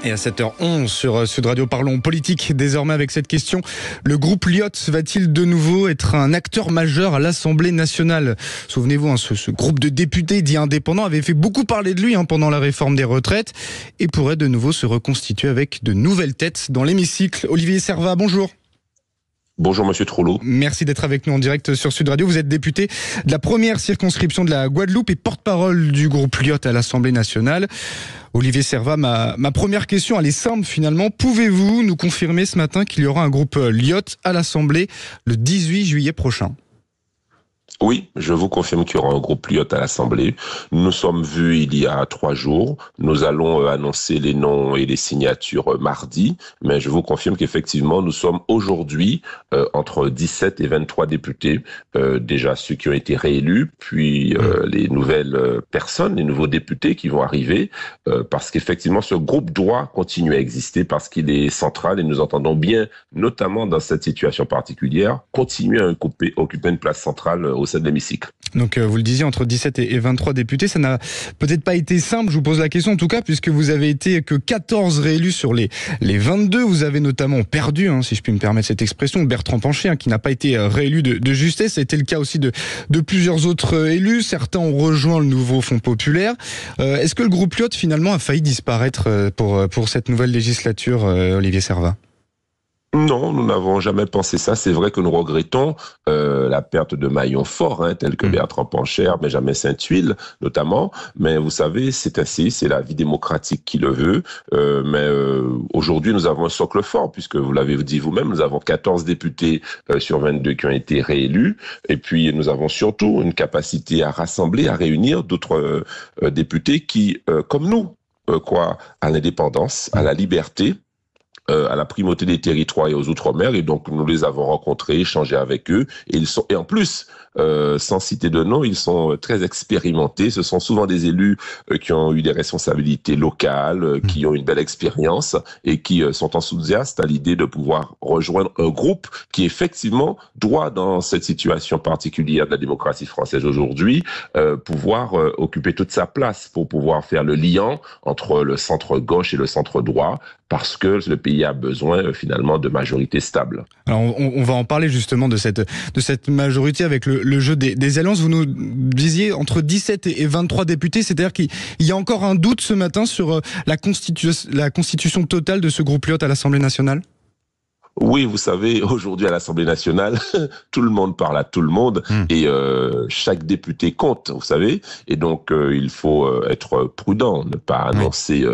Et à 7h11 sur Sud Radio, parlons politique désormais avec cette question. Le groupe Lyotte va-t-il de nouveau être un acteur majeur à l'Assemblée nationale ? Souvenez-vous, ce groupe de députés dits indépendants avait fait beaucoup parler de lui pendant la réforme des retraites et pourrait de nouveau se reconstituer avec de nouvelles têtes dans l'hémicycle. Olivier Servat, bonjour. Bonjour Monsieur Trollot. Merci d'être avec nous en direct sur Sud Radio. Vous êtes député de la première circonscription de la Guadeloupe et porte-parole du groupe Lyotte à l'Assemblée nationale. Olivier Servat, ma première question, elle est simple finalement. Pouvez-vous nous confirmer ce matin qu'il y aura un groupe Lyotte à l'Assemblée le 18 juillet prochain ? Oui, je vous confirme qu'il y aura un groupe Lyotte à l'Assemblée. Nous nous sommes vus il y a 3 jours. Nous allons annoncer les noms et les signatures mardi. Mais je vous confirme qu'effectivement, nous sommes aujourd'hui entre 17 et 23 députés. Déjà ceux qui ont été réélus, puis les nouvelles personnes, les nouveaux députés qui vont arriver. Parce qu'effectivement, ce groupe doit continuer à exister parce qu'il est central et nous entendons bien, notamment dans cette situation particulière, continuer à occuper une place centrale au sein de l'hémicycle. Donc vous le disiez, entre 17 et 23 députés, ça n'a peut-être pas été simple, je vous pose la question en tout cas, puisque vous avez été que 14 réélus sur les 22. Vous avez notamment perdu, si je puis me permettre cette expression, Bertrand Pancher, qui n'a pas été réélu de justesse. Ça a été le cas aussi de plusieurs autres élus. Certains ont rejoint le nouveau Front populaire. Est-ce que le groupe Lyotte finalement a failli disparaître pour cette nouvelle législature, Olivier Servat ? Non, nous n'avons jamais pensé ça. C'est vrai que nous regrettons la perte de maillons forts, tels que Bertrand Pancher, Benjamin Sainte-Huile notamment. Mais vous savez, c'est ainsi, c'est la vie démocratique qui le veut. Mais aujourd'hui, nous avons un socle fort, puisque vous l'avez dit vous-même, nous avons 14 députés sur 22 qui ont été réélus. Et puis, nous avons surtout une capacité à rassembler, à réunir d'autres députés qui, comme nous, croient à l'indépendance, à la liberté, à la primauté des territoires et aux outre-mer, et donc nous les avons rencontrés, échangés avec eux, et en plus, sans citer de nom, ils sont très expérimentés. Ce sont souvent des élus qui ont eu des responsabilités locales, qui ont une belle expérience et qui sont enthousiastes à l'idée de pouvoir rejoindre un groupe qui effectivement doit, dans cette situation particulière de la démocratie française aujourd'hui, pouvoir occuper toute sa place pour pouvoir faire le lien entre le centre gauche et le centre droit, parce que le pays a besoin finalement de majorité stable. Alors on va en parler justement de cette majorité avec le jeu des alliances. Vous nous disiez entre 17 et 23 députés, c'est-à-dire qu'il y a encore un doute ce matin sur la constitution totale de ce groupe Lyotte à l'Assemblée nationale ? Oui, vous savez, aujourd'hui à l'Assemblée nationale, tout le monde parle à tout le monde et chaque député compte, vous savez. Et donc, il faut être prudent, ne pas annoncer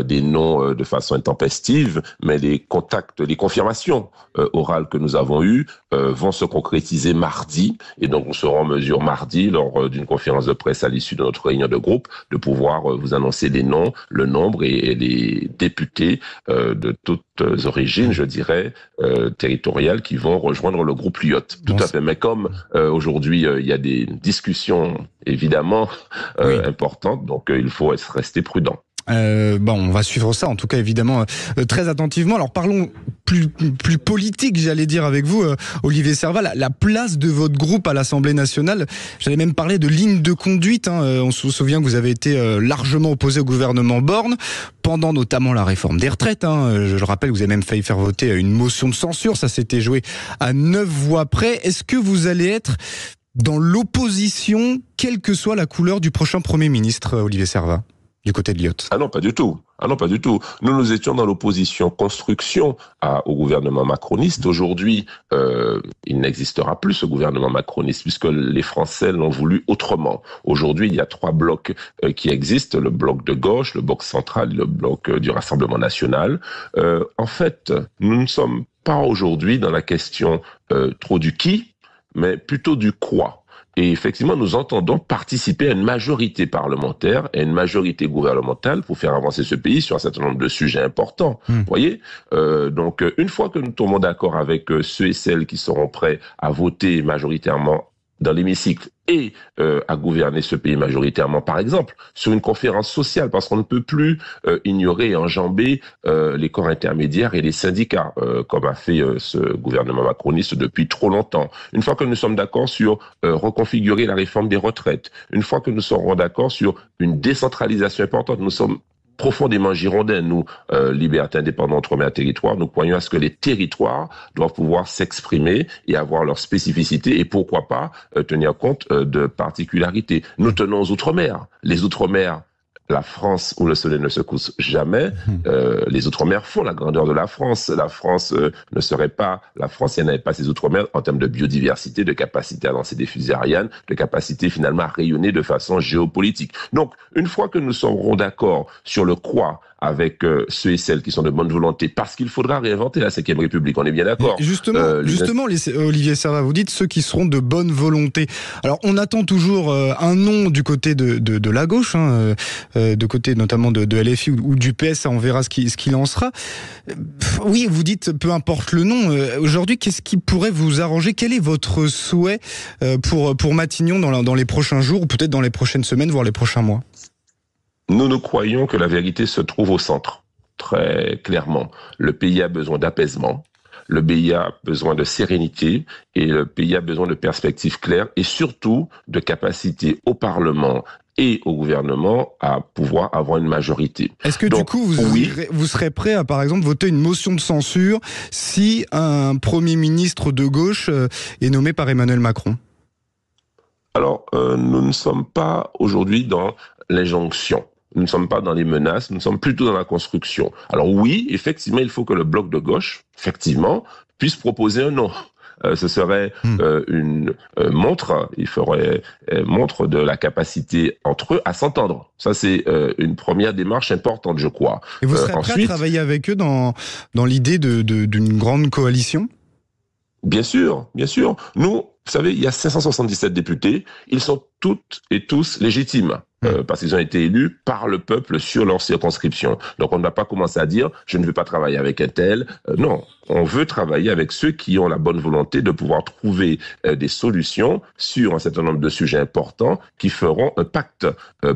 des noms de façon intempestive, mais les contacts, les confirmations orales que nous avons eues vont se concrétiser mardi. Et donc, nous serons en mesure mardi, lors d'une conférence de presse à l'issue de notre réunion de groupe, de pouvoir vous annoncer les noms, le nombre et les députés de toutes origines, je dirais, territoriales qui vont rejoindre le groupe Lyotte. Tout à fait. Mais comme aujourd'hui, il y a des discussions évidemment importantes, donc il faut rester prudent. On va suivre ça, en tout cas évidemment très attentivement. Alors parlons plus politique, j'allais dire avec vous, Olivier Servat, la place de votre groupe à l'Assemblée nationale. J'allais même parler de ligne de conduite. On se souvient que vous avez été largement opposé au gouvernement Borne pendant notamment la réforme des retraites. Je le rappelle, vous avez même failli faire voter une motion de censure. Ça s'était joué à 9 voix près. Est-ce que vous allez être dans l'opposition, quelle que soit la couleur du prochain Premier ministre, Olivier Servat, du côté de Lyotte? Ah non, pas du tout. Nous étions dans l'opposition construction au gouvernement macroniste. Aujourd'hui, il n'existera plus ce gouvernement macroniste puisque les Français l'ont voulu autrement. Aujourd'hui, il y a 3 blocs qui existent, le bloc de gauche, le bloc central et le bloc du Rassemblement national. En fait, nous ne sommes pas aujourd'hui dans la question trop du qui, mais plutôt du quoi. Et effectivement, nous entendons participer à une majorité parlementaire et une majorité gouvernementale pour faire avancer ce pays sur un certain nombre de sujets importants. Vous voyez, donc, une fois que nous tombons d'accord avec ceux et celles qui seront prêts à voter majoritairement dans l'hémicycle et à gouverner ce pays majoritairement, par exemple, sur une conférence sociale, parce qu'on ne peut plus ignorer et enjamber les corps intermédiaires et les syndicats, comme a fait ce gouvernement macroniste depuis trop longtemps. Une fois que nous sommes d'accord sur reconfigurer la réforme des retraites, une fois que nous serons d'accord sur une décentralisation importante, nous sommes profondément girondins, nous, libertés, indépendants, outre-mer, territoires. Nous croyons à ce que les territoires doivent pouvoir s'exprimer et avoir leur spécificité et pourquoi pas tenir compte de particularités. Nous tenons aux outre-mer. Les outre-mer, la France où le soleil ne se couche jamais, les outre-mer font la grandeur de la France. La France ne serait pas la France si elle n'avait pas ses outre-mer en termes de biodiversité, de capacité à lancer des fusées Ariane, de capacité finalement à rayonner de façon géopolitique. Donc, une fois que nous serons d'accord sur le quoi avec ceux et celles qui sont de bonne volonté, parce qu'il faudra réinventer la Ve République, on est bien d'accord. Justement, Olivier Serva, vous dites ceux qui seront de bonne volonté. Alors, on attend toujours un nom du côté de la gauche, de côté notamment de LFI ou du PS, on verra ce qu'il en sera. Oui, vous dites peu importe le nom. Aujourd'hui, qu'est-ce qui pourrait vous arranger? Quel est votre souhait pour Matignon dans les prochains jours ou peut-être dans les prochaines semaines, voire les prochains mois? Nous croyons que la vérité se trouve au centre, très clairement. Le pays a besoin d'apaisement, le pays a besoin de sérénité et le pays a besoin de perspectives claires et surtout de capacité au Parlement et au gouvernement à pouvoir avoir une majorité. Est-ce que du coup, vous serez prêt à, par exemple, voter une motion de censure si un Premier ministre de gauche est nommé par Emmanuel Macron? Alors, nous ne sommes pas aujourd'hui dans l'injonction. Nous ne sommes pas dans les menaces, nous sommes plutôt dans la construction. Alors oui, effectivement, il faut que le bloc de gauche, effectivement, puisse proposer un nom. Ce serait une montre, il ferait montre de la capacité entre eux à s'entendre. Ça, c'est une première démarche importante, je crois. Et vous serez prêt à travailler avec eux dans l'idée d'une grande coalition? Bien sûr, bien sûr. Nous, vous savez, il y a 577 députés, ils sont toutes et tous légitimes. Parce qu'ils ont été élus par le peuple sur leur circonscription. Donc on ne va pas commencer à dire je ne veux pas travailler avec un tel. Non, on veut travailler avec ceux qui ont la bonne volonté de pouvoir trouver des solutions sur un certain nombre de sujets importants qui feront un pacte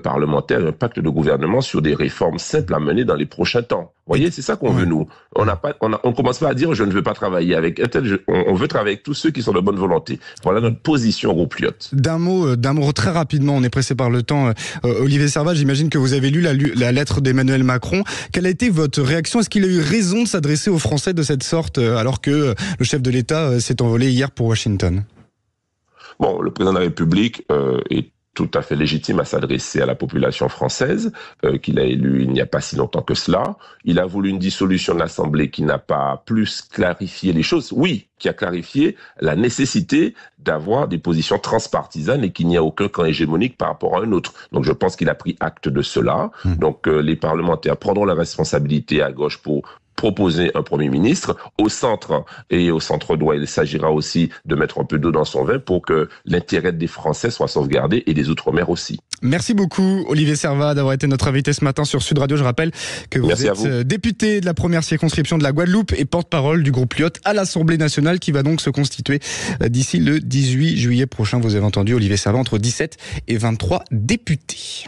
parlementaire, un pacte de gouvernement sur des réformes simples à mener dans les prochains temps. Vous voyez, c'est ça qu'on veut nous. On commence pas à dire je ne veux pas travailler avec un tel. On veut travailler avec tous ceux qui sont de bonne volonté. Voilà notre position au groupe Lyot. D'un mot très rapidement, on est pressé par le temps. Olivier Serva, j'imagine que vous avez lu la lettre d'Emmanuel Macron. Quelle a été votre réaction? Est-ce qu'il a eu raison de s'adresser aux Français de cette sorte alors que le chef de l'État s'est envolé hier pour Washington? Bon, le président de la République est tout à fait légitime à s'adresser à la population française, qu'il a élue il n'y a pas si longtemps que cela. Il a voulu une dissolution de l'Assemblée qui n'a pas plus clarifié les choses. Oui, qui a clarifié la nécessité d'avoir des positions transpartisanes et qu'il n'y a aucun camp hégémonique par rapport à un autre. Donc je pense qu'il a pris acte de cela. Donc les parlementaires prendront la responsabilité à gauche pour proposer un Premier ministre. Au centre et au centre droit, il s'agira aussi de mettre un peu d'eau dans son vin pour que l'intérêt des Français soit sauvegardé et des Outre-mer aussi. Merci beaucoup Olivier Serva d'avoir été notre invité ce matin sur Sud Radio. Je rappelle que vous êtes député de la première circonscription de la Guadeloupe et porte-parole du groupe Lyot à l'Assemblée nationale qui va donc se constituer d'ici le 18 juillet prochain. Vous avez entendu Olivier Serva, entre 17 et 23 députés.